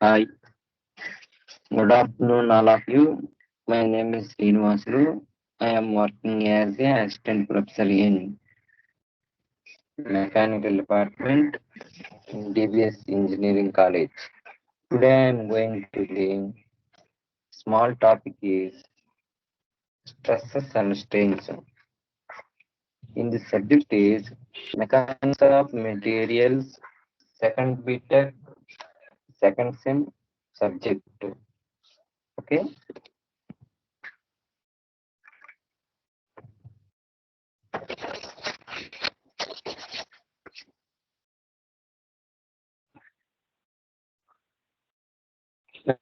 Hi, good afternoon, all of you. My name is Srinivasulu. I am working as a assistant professor in mechanical department in DBS Engineering College. Today I am going to the small topic is stresses and strains. In the subject is mechanics of materials, second BTech, second sem subject. Okay.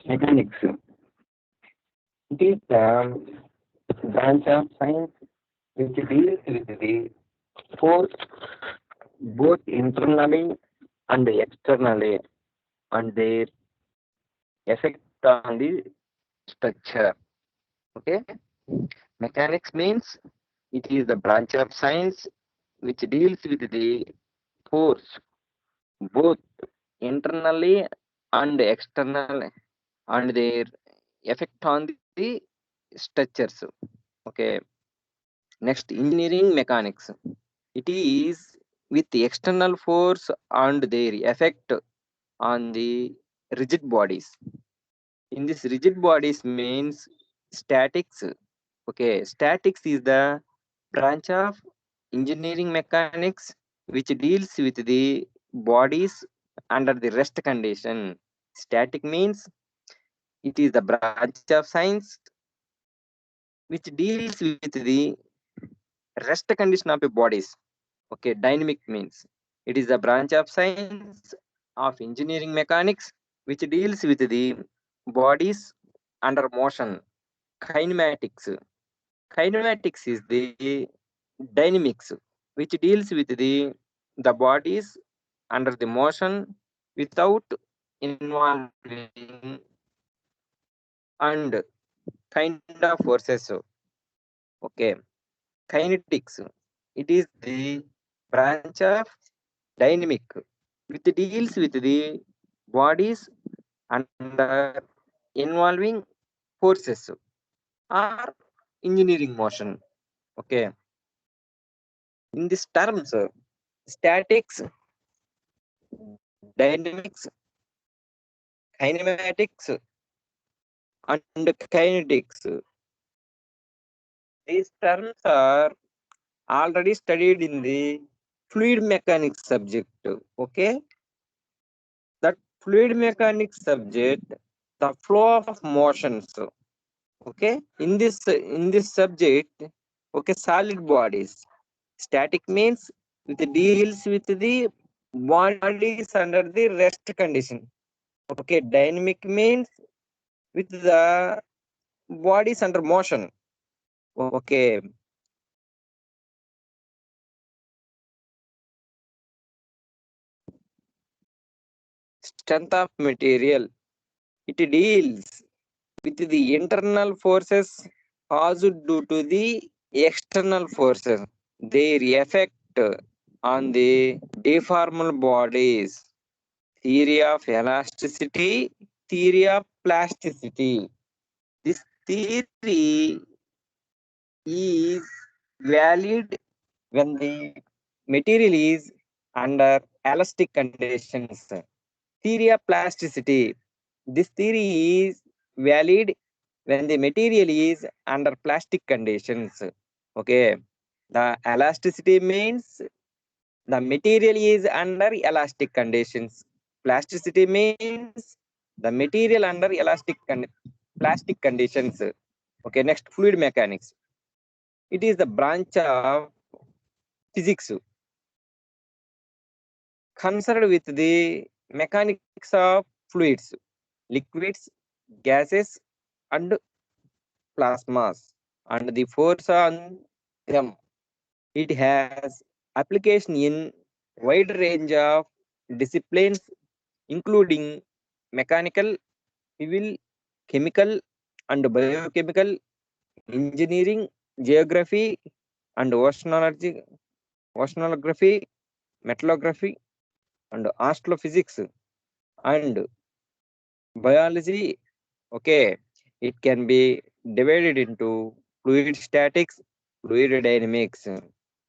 Mechanics. It is the branch of science which deals with the force both internally and externally and their effect on the structure. Okay, mechanics means it is the branch of science which deals with the force both internally and external and their effect on the structures. Okay, next engineering mechanics. It is with the external force and their effect on the rigid bodies. In this rigid bodies means statics. Okay, statics is the branch of engineering mechanics which deals with the bodies under the rest condition. Static means it is the branch of science which deals with the rest condition of the bodies. Okay, dynamic means it is a branch of science of engineering mechanics which deals with the bodies under motion. Kinematics. Kinematics is the dynamics which deals with the bodies under the motion without involving and kind of forces. Okay, kinetics. It is the branch of dynamic which deals with the bodies under involving forces or engineering motion. Okay, in these terms, statics, dynamics, kinematics, and kinetics. These terms are already studied in the fluid mechanics subject. Okay, that fluid mechanics subject, the flow of motions. Okay, in this subject, okay, solid bodies. Static means it deals with the bodies under the rest condition. Okay, dynamic means with the bodies under motion. Okay, strength of material. It deals with the internal forces caused due to the external forces. Their effect on the deformable bodies. Theory of elasticity, theory of plasticity. This theory is valid when the material is under elastic conditions. Theory of plasticity. This theory is valid when the material is under plastic conditions. Okay. The elasticity means the material is under elastic conditions. Plasticity means the material under plastic conditions. Okay, next fluid mechanics. It is the branch of physics concerned with the mechanics of fluids, liquids, gases, and plasmas, and the force on them. It has application in wide range of disciplines, including mechanical, civil, chemical, and biochemical, engineering, geography, and oceanography, metallography, and astrophysics, and biology, okay, it can be divided into fluid statics, fluid dynamics.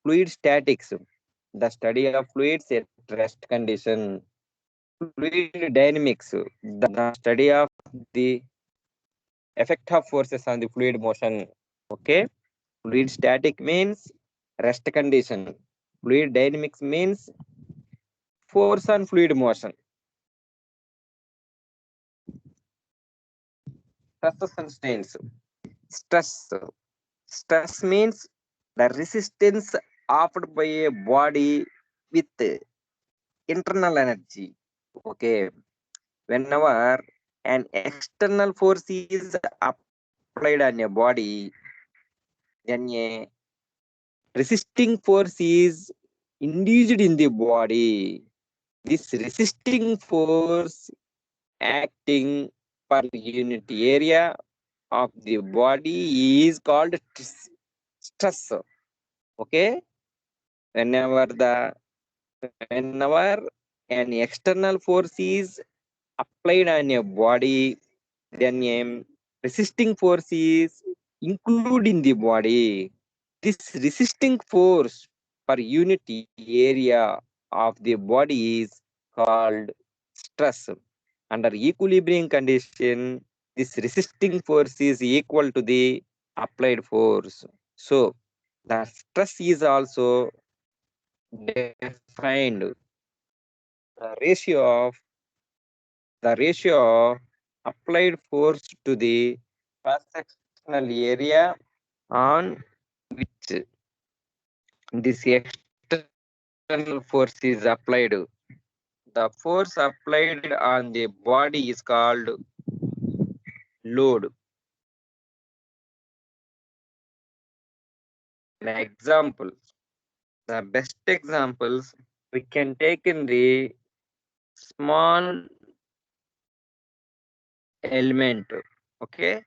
Fluid statics, the study of fluids at rest condition. Fluid dynamics, the study of the effect of forces on the fluid motion. Okay, fluid static means rest condition. Fluid dynamics means force on fluid motion. Stresses and strains. Stress. Stress means the resistance offered by a body with internal energy. Okay, whenever an external force is applied on a body, then a resisting force is induced in the body. This resisting force acting per unit area of the body is called stress. Okay, whenever an external force is applied on a body, then a resisting force is included in the body. This resisting force per unit area of the body is called stress. Under equilibrium condition, this resisting force is equal to the applied force. So the stress is also defined. The ratio of applied force to the cross-sectional area on which this external force is applied. The force applied on the body is called load. An example, the best examples we can take in the small element, okay,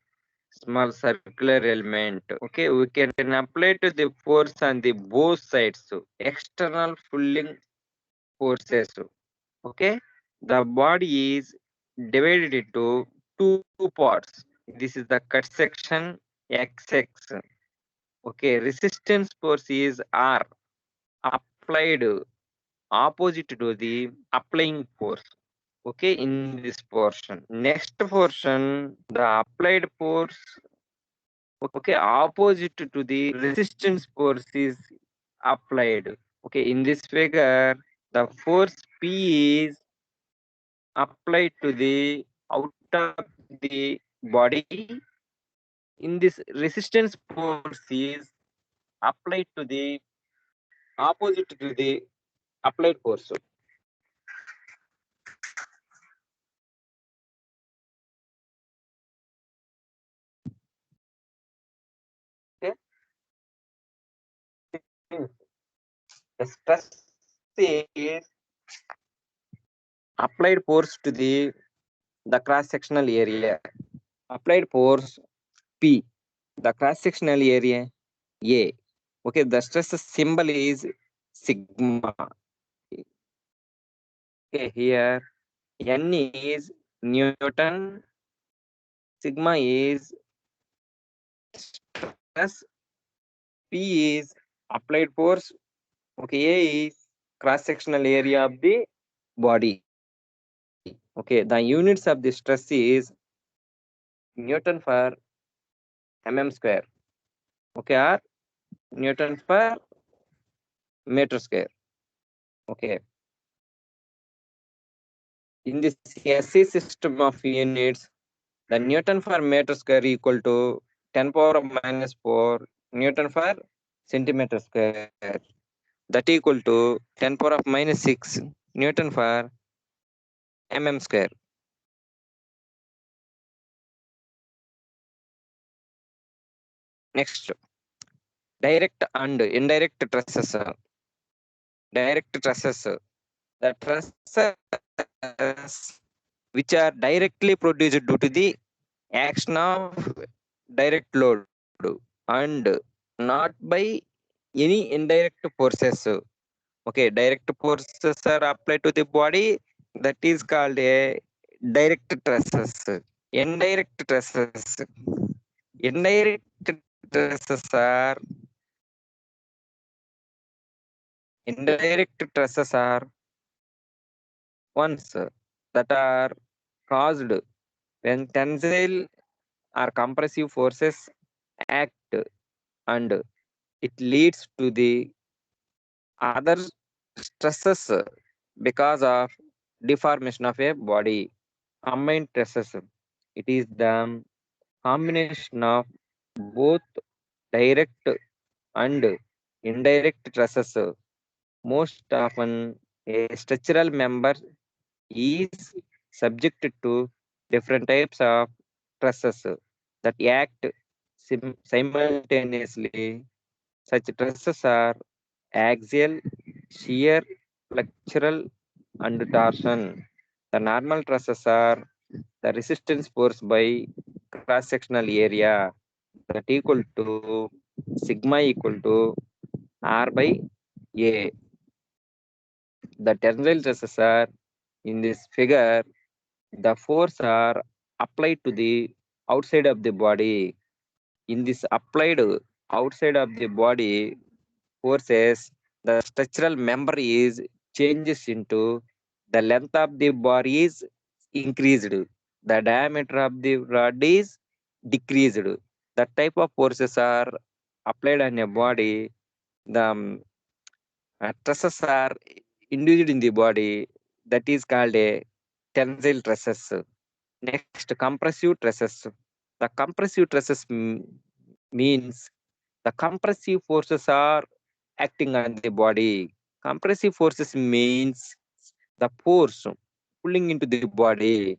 small circular element, okay, we can apply to the force on the both sides, so external pulling forces, okay. The body is divided into two parts. This is the cut section XX. Okay, resistance force is R applied opposite to the applying force. Okay, in this portion. Next portion, the applied force, okay, opposite to the resistance force is applied. Okay, in this figure, the force P is applied to the out of the body. In this resistance force is applied to the opposite to the applied force. Okay, the stress is applied force to the cross sectional area. Applied force P, the cross sectional area A. Okay, the stress symbol is sigma. Okay, here N is Newton, sigma is stress, P is applied force, okay, A is cross sectional area of the body. Okay, the units of the stress is Newton per mm square. Okay, or Newton per meter square. Okay. In this SI system of units, the Newton per meter square equal to 10 power of minus 4 Newton per centimeter square. That equal to 10 power of minus 6 Newton per mm square. Next, direct and indirect stresses. Direct stresses. The stresses which are directly produced due to the action of direct load and not by any indirect forces. Okay, direct forces are applied to the body, that is called a direct stresses. Indirect stresses. Indirect stresses are ones that are caused when tensile or compressive forces act, and it leads to the other stresses because of deformation of a body. Combined stresses. It is the combination of both direct and indirect stresses. Most often, a structural member is subjected to different types of stresses that act simultaneously. Such stresses are axial, shear, flexural, and torsion. The normal stresses are the resistance force by cross-sectional area that equal to sigma equal to R by A. The tensile stresses are in this figure. The force are applied to the outside of the body. In this applied outside of the body forces, the structural member is changes into the length of the bar is increased. The diameter of the rod is decreased. The type of forces are applied on a body. The stresses are induced in the body. That is called a tensile stresses. Next, compressive stresses. The compressive stresses means the compressive forces are acting on the body. Compressive forces means the force pulling into the body.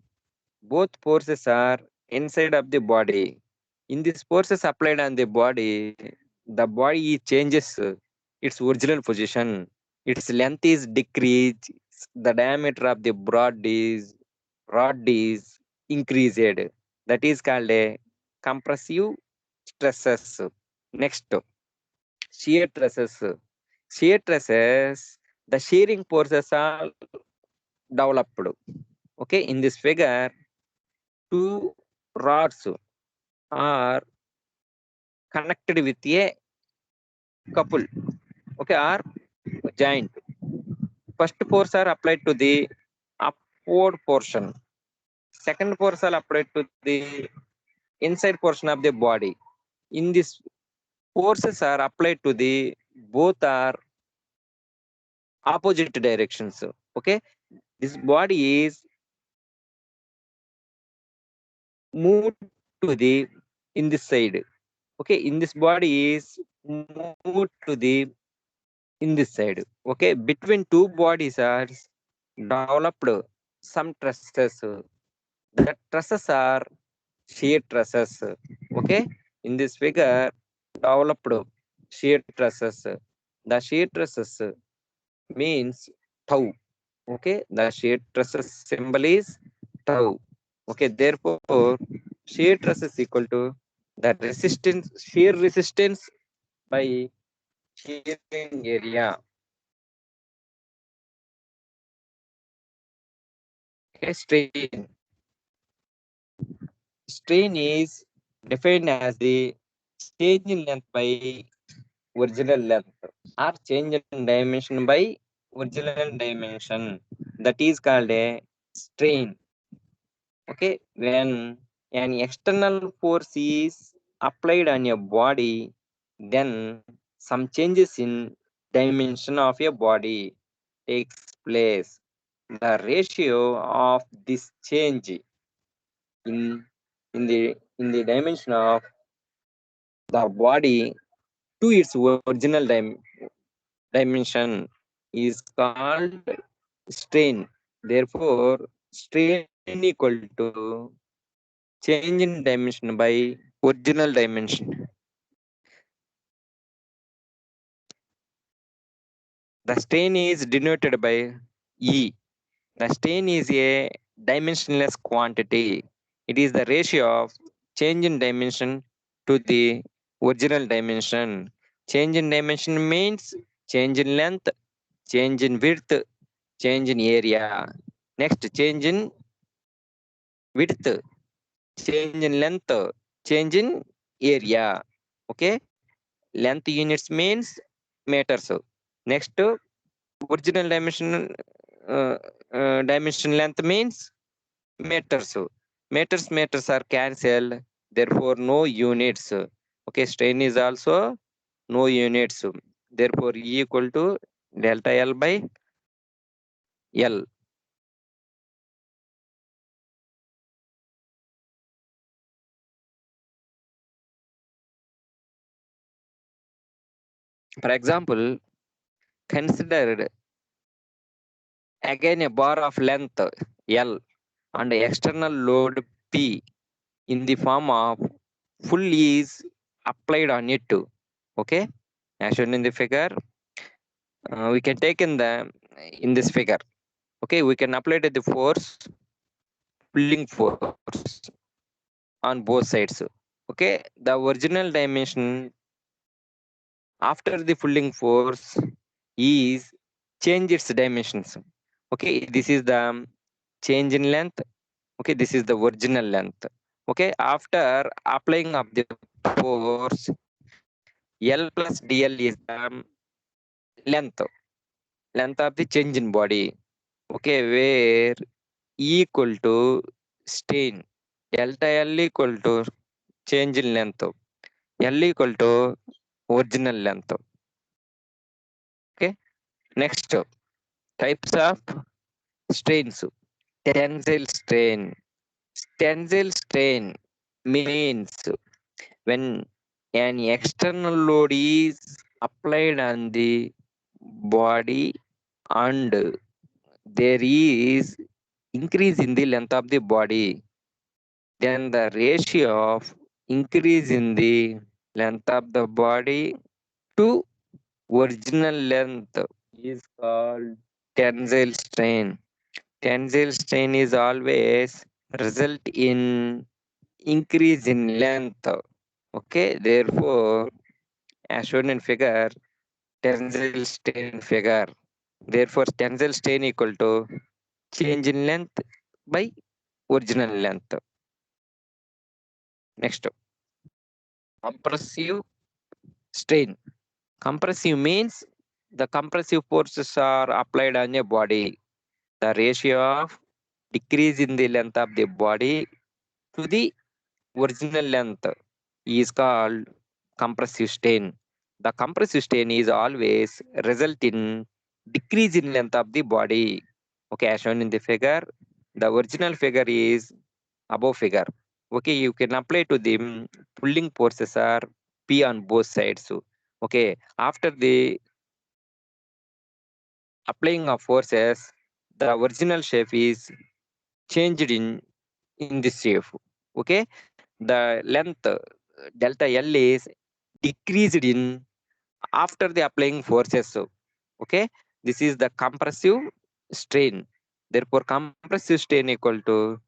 Both forces are inside of the body. In these forces applied on the body changes its original position. Its length is decreased. The diameter of the rod is increased. That is called a compressive stresses. Next, shear stresses. Shear stresses, the shearing forces are developed. Okay, in this figure, two rods are connected with a couple. Okay, are joined. First force are applied to the upward portion. Second force are applied to the inside portion of the body. In this forces are applied to the both are opposite directions. Okay, this body is moved to the in this side. Okay, in this body is moved to the in this side. Okay, between two bodies are developed some trusses. The trusses are shear trusses. Okay, in this figure developed shear trusses. The shear trusses means tau. Okay, the shear trusses symbol is tau. Okay, therefore shear truss is equal to the shear resistance by shearing area. Okay, strain is defined as the change in length by original length, or change in dimension by original dimension. That is called a strain. Okay, when an external force is applied on a body, then some changes in dimension of a body takes place. The ratio of this change in the dimension of the body to its original dimension is called strain. Therefore, strain equal to change in dimension by original dimension. The strain is denoted by E. The strain is a dimensionless quantity. It is the ratio of change in dimension to the original dimension. Change in dimension means change in length, change in width, change in area. Next, change in width, change in length, change in area. Okay, length units means meters. Next, original uh, dimension length means meters. Meters are cancelled, therefore no units. Okay, strain is also no units, therefore E equal to delta L by L. For example, considered again a bar of length L and external load P in the form of full is applied on it. Okay, as shown in the figure, we can take in this figure. Okay, we can apply to the force, pulling force on both sides. Okay, the original dimension after the pulling force is change its dimensions. Okay, this is the change in length. Okay, this is the original length. Okay, after applying of the force, L plus dl is the length of the change in body. Okay, where E equal to strain, delta L equal to change in length, L equal to original length. Okay, next, types of strains. Tensile strain. Tensile strain means when an external load is applied on the body and there is increase in the length of the body, then the ratio of increase in the length of the body to original length is called tensile strain. Tensile strain is always result in increase in length. Okay, therefore, as shown in figure, tensile strain figure. Therefore, tensile strain equal to change in length by original length. Next, compressive strain. Compressive means the compressive forces are applied on a body. The ratio of decrease in the length of the body to the original length is called compressive strain. The compressive strain is always result in decrease in length of the body. Okay, as shown in the figure, the original figure is above figure. Okay, you can apply to the pulling forces are P on both sides. So, okay, after the applying of forces, the original shape is changed in this shape. Okay, the length delta L is decreased in after the applying forces. So, okay, this is the compressive strain. Therefore, compressive strain equal to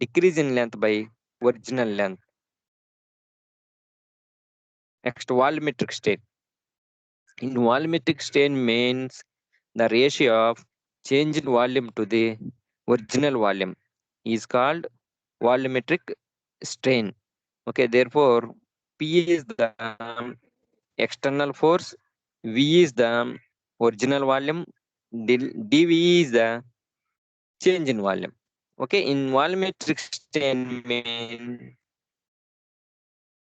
decrease in length by original length. Next, volumetric strain. In volumetric strain means the ratio of change in volume to the original volume is called volumetric strain. Okay, therefore, P is the external force, V is the original volume, dV is the change in volume. Okay, in volumetric strain mean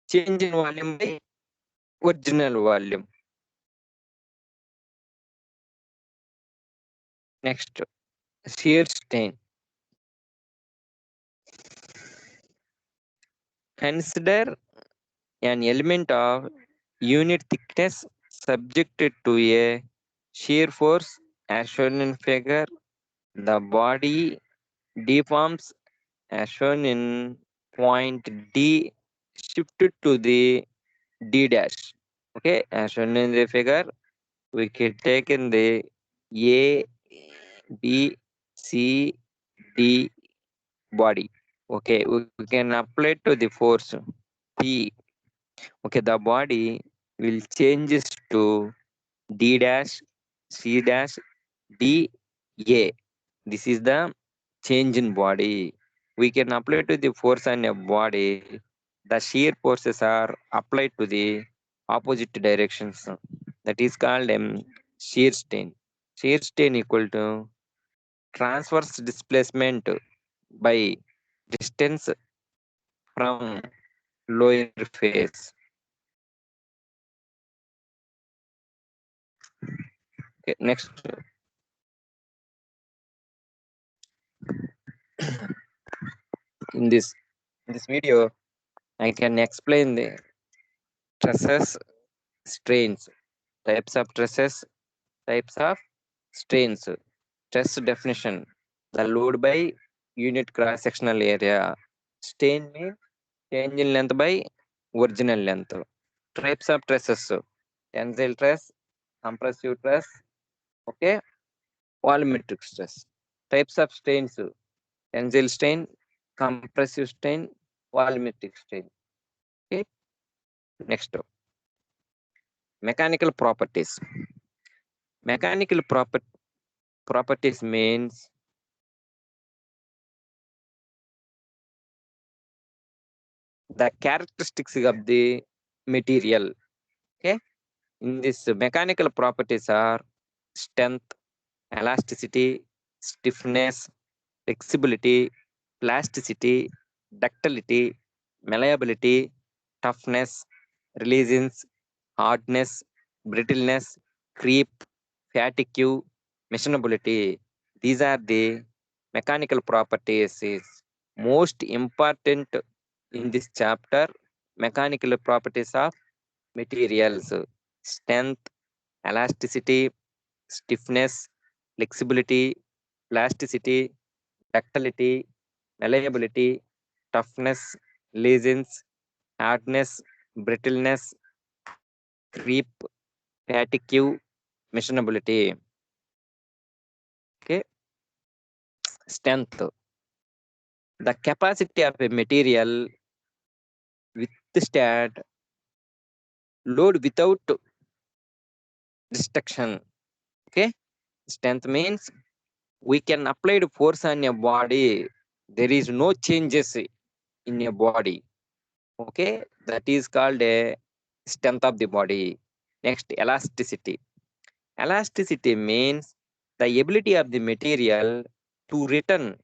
change in volume by original volume. Next, shear strain. Consider an element of unit thickness subjected to a shear force as shown in figure. The body deforms as shown in point D shifted to the D dash. Okay, as shown in the figure, we can take in the A, B, C, D body. Okay, we can apply to the force P. Okay, the body will changes to D dash, C dash, D, A. This is the change in body. we can apply to the force on a body. The shear forces are applied to the opposite directions. That is called shear strain. Shear strain equal to transverse displacement by distance from lower phase. Okay, next. In this video, I can explain the stresses, strains, types of stresses, types of strains. Stress definition: the load by unit cross sectional area. Strain means change in length by original length. Types of stresses: tensile stress, compressive stress, okay, volumetric stress. Types of strains: tensile strain, compressive strain, volumetric strain. Okay. Next, mechanical properties. Mechanical properties means the characteristics of the material. Okay. In this, mechanical properties are strength, elasticity, stiffness, flexibility, plasticity, ductility, malleability, toughness, resilience, hardness, brittleness, creep, fatigue, machinability. These are the mechanical properties is most important in this chapter. Mechanical properties of materials: strength, elasticity, stiffness, flexibility, plasticity, ductility, malleability, toughness, resilience, hardness, brittleness, creep, fatigue, machinability. Okay, strength. The capacity of a material withstand load without destruction. Okay, strength means we can apply the force on a body. There is no changes in your body. Okay, that is called a strength of the body. Next, elasticity. Elasticity means the ability of the material to return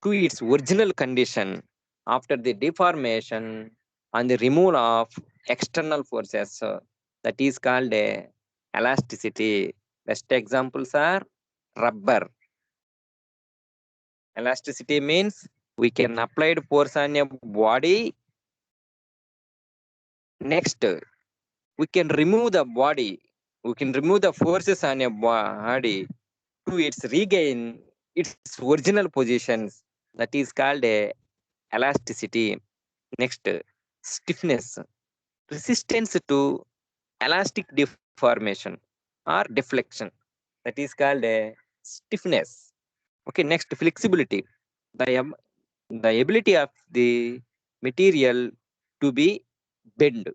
to its original condition after the deformation and the removal of external forces. That is called a elasticity. Best examples are rubber. Elasticity means we can apply the force on a body. Next, we can remove the body. We can remove the forces on a body to its regain its original positions. That is called a elasticity. Next, stiffness, resistance to elastic deformation or deflection. That is called a stiffness. Okay, next, flexibility, the ability of the material to be bend.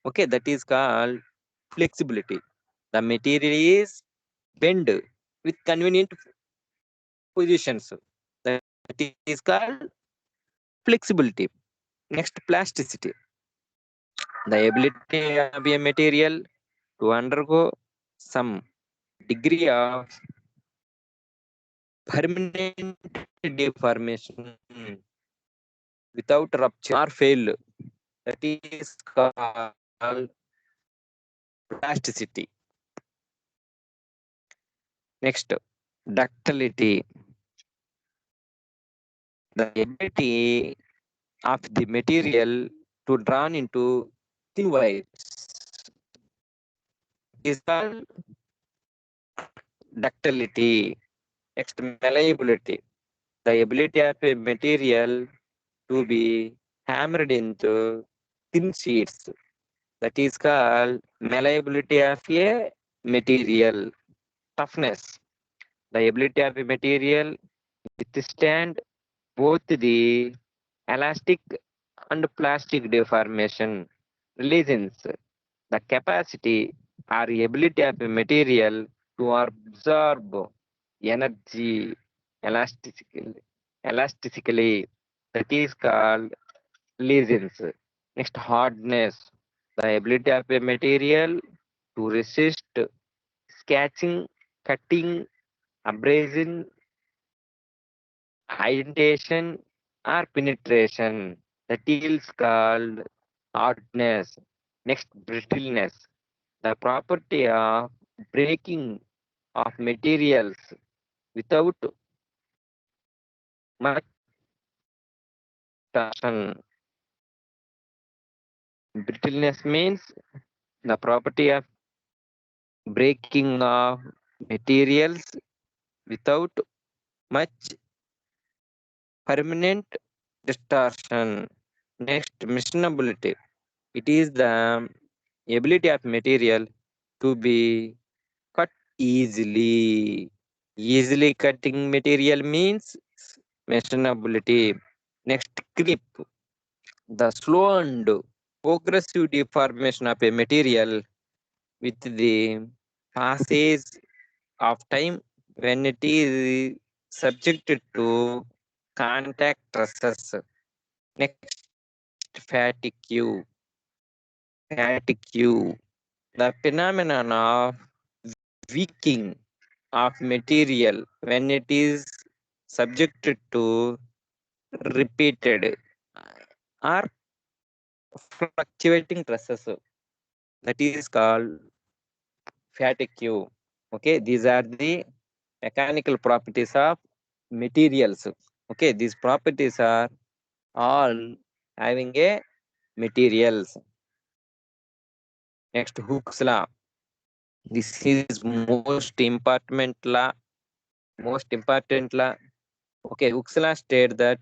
Okay, that is called flexibility. The material is bend with convenient positions. That is called flexibility. Next, plasticity, the ability of a material to undergo some degree of permanent deformation without rupture or failure. That is called plasticity. Next, ductility, the ability of the material to drawn into thin wires. Is called ductility. Next, malleability, the ability of a material to be hammered into thin sheets. That is called malleability of a material. Toughness, the ability of a material withstand both the elastic and plastic deformation. Resilience, the capacity or ability of a material to absorb energy elastically. that is called lesions. Next, hardness, the ability of a material to resist scratching, cutting, abrasion, indentation, or penetration. That is called hardness. Next, brittleness, the property of breaking of materials without much torsion. Brittleness means the property of breaking of materials without much permanent distortion. Next, missionability. It is the ability of material to be cut easily. Easily cutting material means missionability. Next, creep. The slow and progressive deformation of a material with the passage of time when it is subjected to contact stresses. Next, fatigue. Fatigue, the phenomenon of weakening of material when it is subjected to repeated or fluctuating stresses. That is called fatigue. Okay, these are the mechanical properties of materials. Okay, these properties are all having a materials. Next, Hooke's law. This is most important law. Most important law. Okay, Hooke's law states that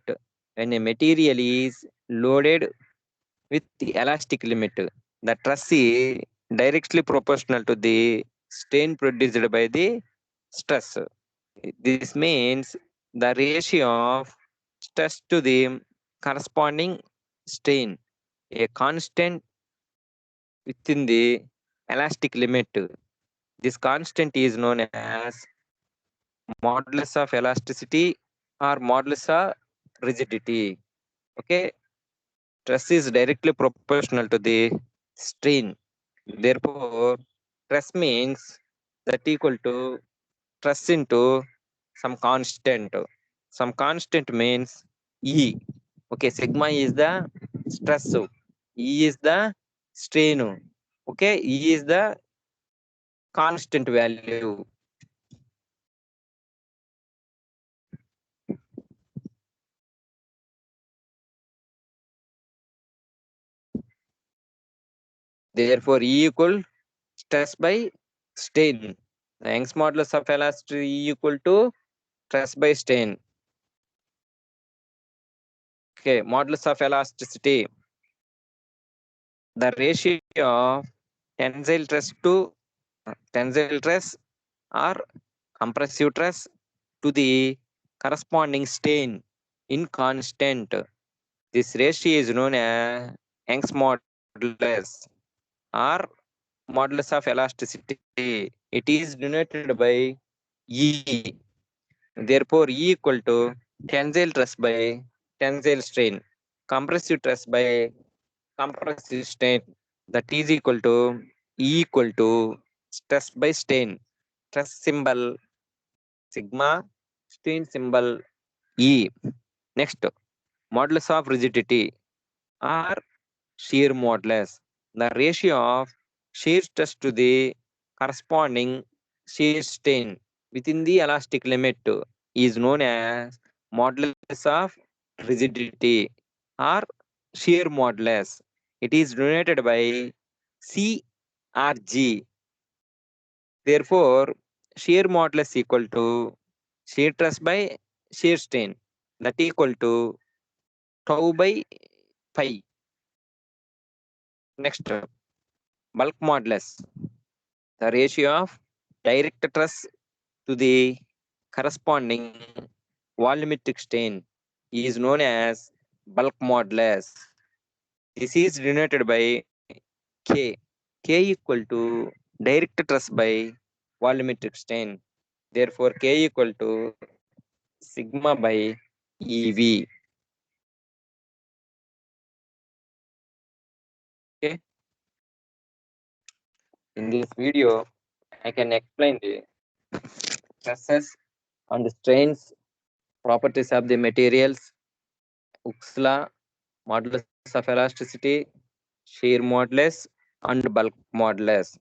when a material is loaded with the elastic limit, the truss is directly proportional to the strain produced by the stress. This means the ratio of stress to the corresponding strain, a constant within the elastic limit. This constant is known as modulus of elasticity or modulus of rigidity. Okay, stress is directly proportional to the strain. Therefore, stress means that equal to stress into some constant. Some constant means E. Okay, sigma is the stress. E is the strain. Okay, E is the constant value. Therefore, E equal stress by strain. The Young's modulus of elasticity E equal to stress by strain. Okay, modulus of elasticity. The ratio of tensile stress or compressive stress to the corresponding strain in constant. This ratio is known as Young's modulus or modulus of elasticity. It is denoted by E. Therefore, E equal to tensile stress by tensile strain, compressive stress by compressive strain. That is equal to E equal to stress by strain. Stress symbol sigma, strain symbol E. Next, modulus of rigidity or shear modulus. The ratio of shear stress to the corresponding shear strain within the elastic limit is known as modulus of rigidity or shear modulus. It is denoted by C or G. Therefore, shear modulus equal to shear stress by shear strain, that equal to tau by pi. Next, bulk modulus, the ratio of direct stress to the corresponding volumetric strain is known as bulk modulus. This is denoted by K. K equal to direct stress by volumetric strain. Therefore, K equal to sigma by EV. In this video, I can explain the stresses and strains, properties of the materials, Hooke's law, modulus of elasticity, shear modulus, and bulk modulus.